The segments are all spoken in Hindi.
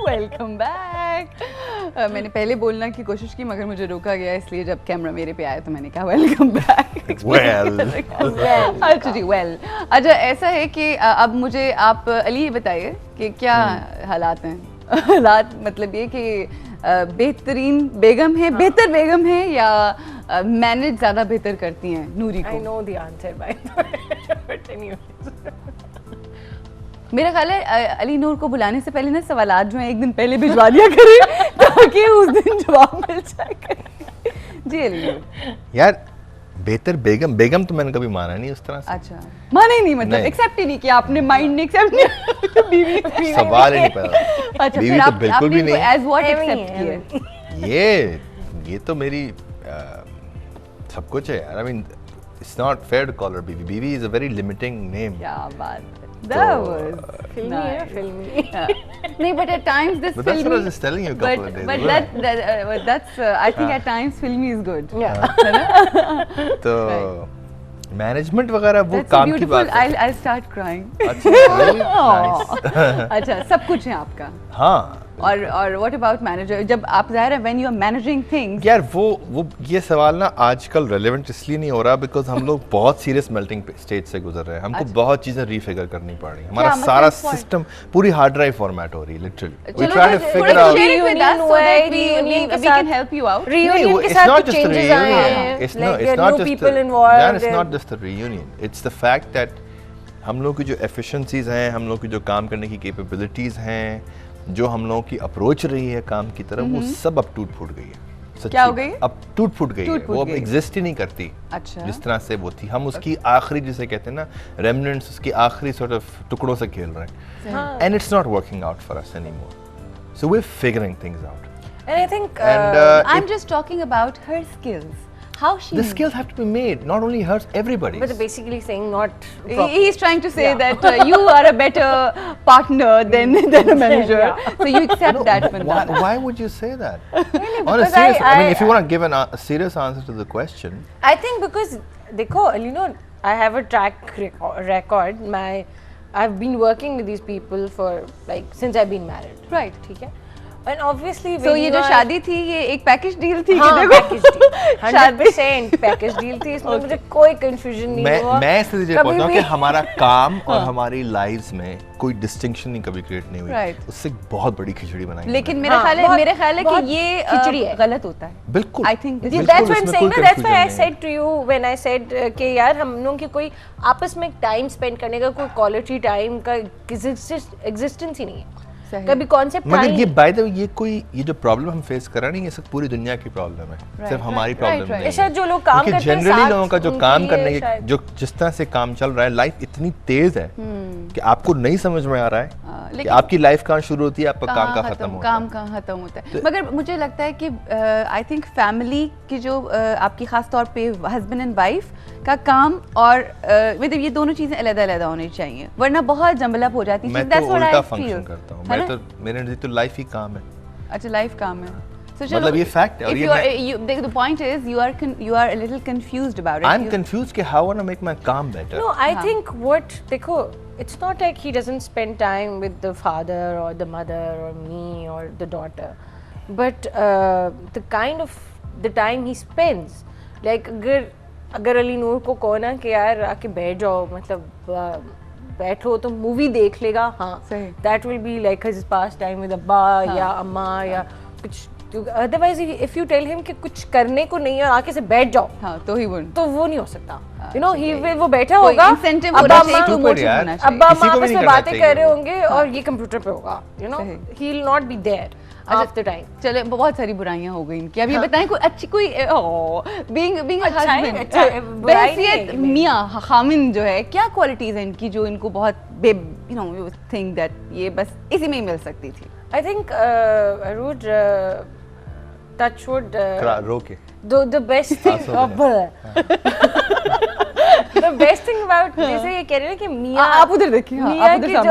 Welcome back. मैंने पहले बोलने की कोशिश की मगर मुझे रोका गया, इसलिए जब कैमरा मेरे पे आया तो मैंने कहा वेलकम बैक। अच्छा जी, वेल अच्छा ऐसा है कि अब मुझे आप अली ये बताइए कि क्या हालात हैं? हालात मतलब ये कि बेहतरीन बेगम है, बेहतर बेगम है या मैनेज ज़्यादा बेहतर करती हैं नूरी को? I know the answer by the way, but anyways. मेरा ख्याल है अली नूर को बुलाने से पहले ना सवालात जो हैं एक दिन पहले भिजवा दिया करें ताकि उस दिन जवाब मिल जाए। जी अली नूर। यार बेहतर बेगम तो मैंने कभी माना नहीं उस तरह से। अच्छा, माना ही नहीं, मतलब एक्सेप्ट ही नहीं किया आपने, माइंड ने एक्सेप्ट नहीं बीवी सवाल ही नहीं पैदा। अच्छा बीवी फिर तो आप बिल्कुल भी नहीं एज व्हाट एक्सेप्ट किया? ये तो मेरी सब कुछ है यार। I mean it's not fair to call her Bibi. Bibi is a very limiting name. क्या बात है, that was Filmy है, filmy. नहीं, but at times this But that's what I filmy, was just telling you a couple of days but ago. that's I think at times filmy is good. Yeah. तो मैनेजमेंट वगैरह वो That's काम की beautiful. बात है। I'll start crying. अच्छा really? Nice. अच्छा, सब कुछ है आपका। हाँ और what about manager? जब आप ज़ाहिर है when you are managing things. यार वो ये सवाल ना आजकल रेलेवेंट इसलिए नहीं हो रहा बिकॉज हम लोग बहुत सीरियस मेल्टिंग स्टेज से गुजर रहे हैं। हमको बहुत चीजें रीफिगर करनी पड़ रही है। हमारा सारा सिस्टम पूरी हार्ड ड्राइव फॉर्मेट हो रही है literally. We try to figure out share it with us so that we can help you out. Reunion के साथ कुछ changes आए हैं, like there are new people involved. It's not just the reunion. It's the fact that हम लोग की जो efficiencies हैं, हम लोग की जो काम करने की capabilities हैं, जो हम लोगों की अप्रोच रही है काम की तरफ, वो सब अब टूट फूट गई है। क्या हो गई? अब टूट फूट गई है, वो अब एग्जिस्ट ही नहीं करती अच्छा। जिस तरह से वो थी। हम उसकी आखिरी जिसे कहते हैं ना रेमिनेंट्स, उसकी आखिरी सॉर्ट ऑफ टुकड़ों से खेल रहे हैं। And it's not working out for us anymore, so we are figuring things out. And I think I'm just talking about her skills. How she the skills have to be made, not only hers, everybody. but they're basically saying not he's trying to say that you are a better partner than a manager. Yeah. So you accept that one. Why would you say that? Really, On a because serious, I mean, if you want to give a serious answer to the question, I think because देखो, you know, I have a track record. I've been working with these people for like since I've been married. Right. ठीक है. And obviously so ये जो शादी थी ये एक पैकेज डील थी? हाँ, पैकेज डील 100% पैकेज डील थी। इसमें मुझे कोई कंफ्यूजन नहीं हुआ। मैं इसलिए कहता हूँ कि हमारा काम और हमारी लाइव्स में कोई डिस्टिंक्शन नहीं कभी क्रिएट नहीं हुई। उससे बहुत बड़ी खिचड़ी बनाई। लेकिन मेरा ख्याल है कि ये खिचड़ी गलत होता है। बिल्कुल। I think that's what I'm saying. That's why I said to you when I said कि यार हम लोगों की कोई आपस में टाइम स्पेंड करने का कोई क्वालिटी टाइम का एग्जिस्टेंस ही नहीं है। कभी कॉन्सेप्ट मगर ये बाय द वे ये जो प्रॉब्लम हम फेस कर रहे हैं ये सब पूरी दुनिया की प्रॉब्लम है, सिर्फ हमारी प्रॉब्लम नहीं है। जो लोग काम करते हैं जनरली लोगों का जो काम करने के जो जिस तरह से काम चल रहा है, लाइफ इतनी तेज है कि आपको नहीं समझ में आ रहा है कि आपकी लाइफ कहाँ शुरू होती है, आपका काम कहाँ खत्म होता है। काम कहाँ खत्म होता है। मगर मुझे लगता है कि आई थिंक फैमिली की जो आपकी खास तौर पे हस्बैंड एंड वाइफ का काम और मतलब ये दोनों चीजें अलग-अलग होनी चाहिए, वरना बहुत जंबलप हो जाती है। मैं तो उल्टा फंक्शन करता हूँ। मैं तो मेरे लिए तो लाइफ ही काम है। अच्छा, लाइफ काम है। So मतलब ये फैक्ट है। और ये the point is you are a little confused about it. I'm confused कि how I want to make my काम better. No, I think what देखो, it's not like he doesn't spend time with the father or the mother or me or the daughter, but the kind of the time he spends, like अगर अली नूर को कहो ना कि यार आके बैठ जाओ, मतलब बैठो तो मूवी देख लेगा, हाँ, that will be like his past time with अब्बा या अम्मा या कुछ। Otherwise if you tell him कि कुछ करने को नहीं है, आके से बैठ जाओ, हाँ, तो वो नहीं हो सकता। यू नो वो बैठा होगा, अब्बा अम्मा आपस में बातें कर रहे होंगे और ये कंप्यूटर पे होगा, you know he will not be there half the time. चले, बहुत सारी बुराइयां हो गई इनकी। अब ये बताएं कोई अच्छी कोई being a husband, बैसियत मियाँ खामिन जो है, क्या क्वालिटीज हैं इनकी जो इनको बहुत you know you think that ये बस इसी में ही मिल सकती थी? I think Arooj touch wood रोके the best thing the best thing about जैसे ये कह रहे हैं कि मियाँ, आप उधर देखिए, मियाँ की जो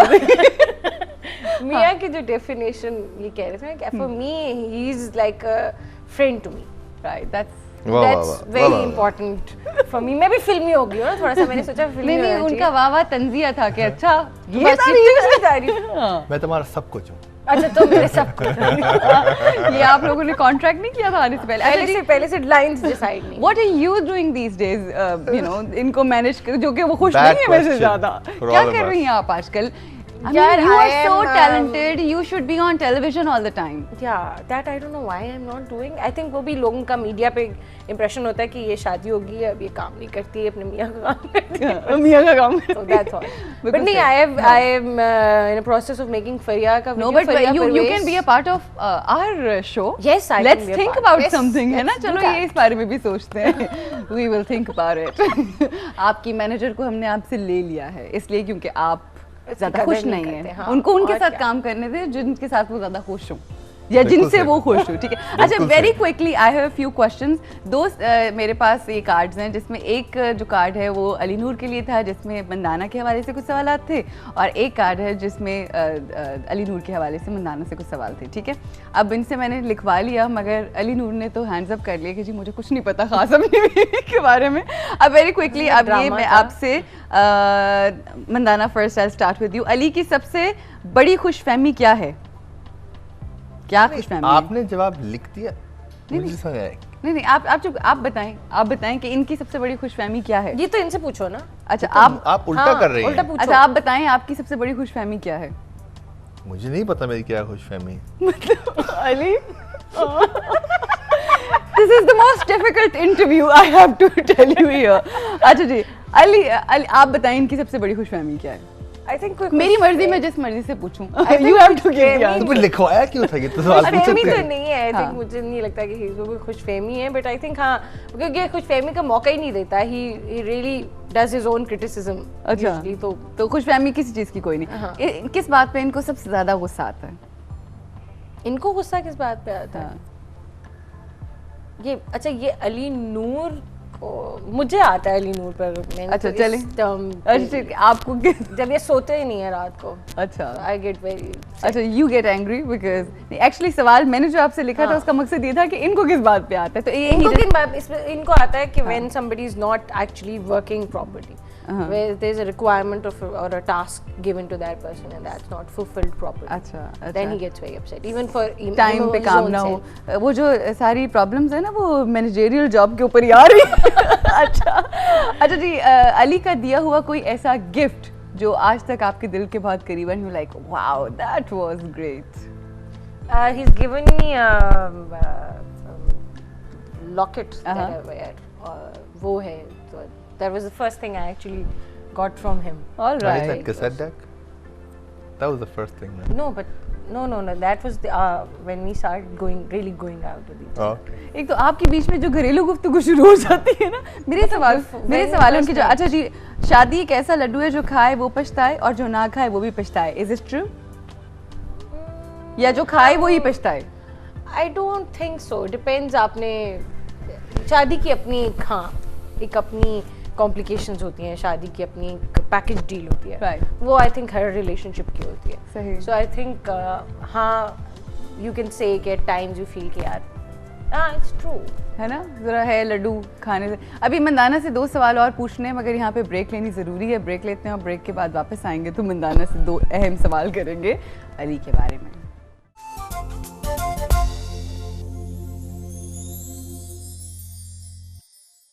मियाँ की जो डेफिनेशन ये कह रहे थे कि for me he is like a friend to me, right? That's very important for me. मैं भी फिल्मी हो गई हूँ ना थोड़ा सा, मैंने सोचा फिल्मी नहीं, उनका वाह तंजिया था कि अच्छा मैं तुम्हारा सब कुछ हूँ। अच्छा तो मेरे सब ये आप लोगों ने कॉन्ट्रैक्ट नहीं किया था आने से पहले? पहले से लाइन्स डिसाइड नहीं। What are you doing these days? You know, इनको मैनेज कर, जो कि वो खुश Bad नहीं है मेरे से question ज्यादा। for क्या all of कर us. रही हैं आप आजकल? I mean, यार, you are I so am, talented. You should be on television all the time. Yeah, that I don't know why I'm not doing. I think वो भी लोगों का मीडिया पे इम्प्रेशन होता है कि ये शादी होगी अब ये काम नहीं करती है, अपने मियाँ का काम करती है। मियाँ का काम। So that's all. But नहीं, I am in a process of making Faria का No, video. but you can be a part of our show. Yes, I Let's can be a think part. about Yes, something, है ना? let's do चलो that. ये इस बारे में भी सोचते हैं. We will think about it. आपकी मैनेजर को हमने आपसे ले लिया है इसलिए क्योंकि आप ज्यादा कदर खुश नहीं नहीं करते, है। हाँ, उनको उनके और साथ क्या? काम करने दे जिनके साथ वो ज्यादा खुश हो या बिल्कुल जिनसे सही। वो खुश हो, ठीक है? अच्छा, बिल्कुल वेरी सही। Quickly I have few questions. दोस्त, मेरे पास ये कार्ड्स हैं जिसमें एक जो कार्ड है वो अली नूर के लिए था जिसमें मंदाना के हवाले से कुछ सवालात थे, और एक कार्ड है जिसमें अली नूर के हवाले से मंदाना से कुछ सवाल थे, ठीक है? अब इनसे मैंने लिखवा लिया मगर अली नूर ने तो हैंड्स अप कर लिया कि जी मुझे कुछ नहीं पता खास अपनी बीवी के बारे में। अब वेरी क्विकली अब ये ड्रामा मैं था। आपसे Mandana, first I start with you. Ali की सबसे बड़ी खुशफहमी क्या है? क्या खुशफहमी है? आपने जवाब लिख दिया, मुझे समझ आया। नहीं, आप बताएं कि इनकी सबसे बड़ी खुशफहमी क्या है? ये तो इनसे पूछो ना। अच्छा, आप उल्टा हाँ, कर रही उल्टा हैं। पूछो। अच्छा आप बताएं आपकी सबसे बड़ी खुशफहमी क्या है? मुझे नहीं पता मेरी क्या खुशफहमी। Ali, this is the most difficult interview I have to tell you here. अच्छा जी, अली आप बताएं इनकी सबसे बड़ी खुशफहमी क्या है? I think मेरी मर्जी, मैं जिस मर्जी से पूछूं। think You have to give the खुशफहमी- तो answer. फिर लिखवाया क्यों था ये तो सवाल पूछ खुशफहमी सकते तो हैं। नहीं है। आई हाँ। थिंक मुझे नहीं लगता कि वो कोई खुशफहमी है, बट आई थिंक हाँ, क्योंकि खुशफहमी का मौका ही नहीं देता। He really does his own criticism. अच्छा, तो खुशफहमी किसी चीज की कोई नहीं। हाँ। किस बात पे इनको सबसे ज्यादा गुस्सा आता है? इनको गुस्सा किस बात पे आता है? हाँ। ये अच्छा, ये अली नूर को मुझे आता है अली नूर पर। मैंने अच्छा, तो चलें। इस term पे- अच्छा ठीक है, आपको जब ये सोते ही नहीं है रात को, अच्छा आई गेट वेरी अच्छा, you get angry because actually सवाल मैंने जो आपसे लिखा था हाँ। उसका मकसद ये था कि इनको किस बात पे आता है, तो ये इनको ही किन बात इनको आता है कि when somebody is not actually working properly, where there is a requirement of or a task given to that person and that's not fulfilled properly. अच्छा Then he gets very upset even for time पे his काम own ना self. हो। वो जो सारी प्रॉब्लम्स है ना वो मैनेजरियल जॉब के ऊपर ही आ रही है। अच्छा जी, अली का दिया हुआ कोई ऐसा गिफ्ट जो आज तक आपके दिल के बहुत करीब है, you like wow that was great? He's given me a locket that I wear. वो है, so that was the first thing I actually got from him. All What is that, right. cassette deck? That was the first thing. Man. No, but no, that was the when we started really going out with each other. Okay. एक तो आपके बीच में जो घरेलू गुफ्तगू शुरू हो जाती है ना, मेरे सवाल है उनके जो, अच्छा जी, शादी एक ऐसा लड्डू है जो खाए वो पछताए और जो ना खाए वो भी पछताए, इज इट ट्रू? या जो खाए वो ही पछताए? I don't think so. Depends. आपने शादी की अपनी एक अपनी कॉम्प्लिकेशंस होती हैं, शादी की अपनी पैकेज डील होती है। Right. वो आई थिंक हर रिलेशनशिप की होती है। सही। सो आई थिंक हाँ, यू कैन से कि एट टाइम्स यू फील कि यार हाँ, इट्स ट्रू, है ना, जरा है लड्डू खाने से। अभी मंदाना से 2 सवाल और पूछने हैं मगर यहाँ पे ब्रेक लेनी ज़रूरी है, ब्रेक लेते हैं और ब्रेक के बाद वापस आएंगे तो मंदाना से 2 अहम सवाल करेंगे अली के बारे में।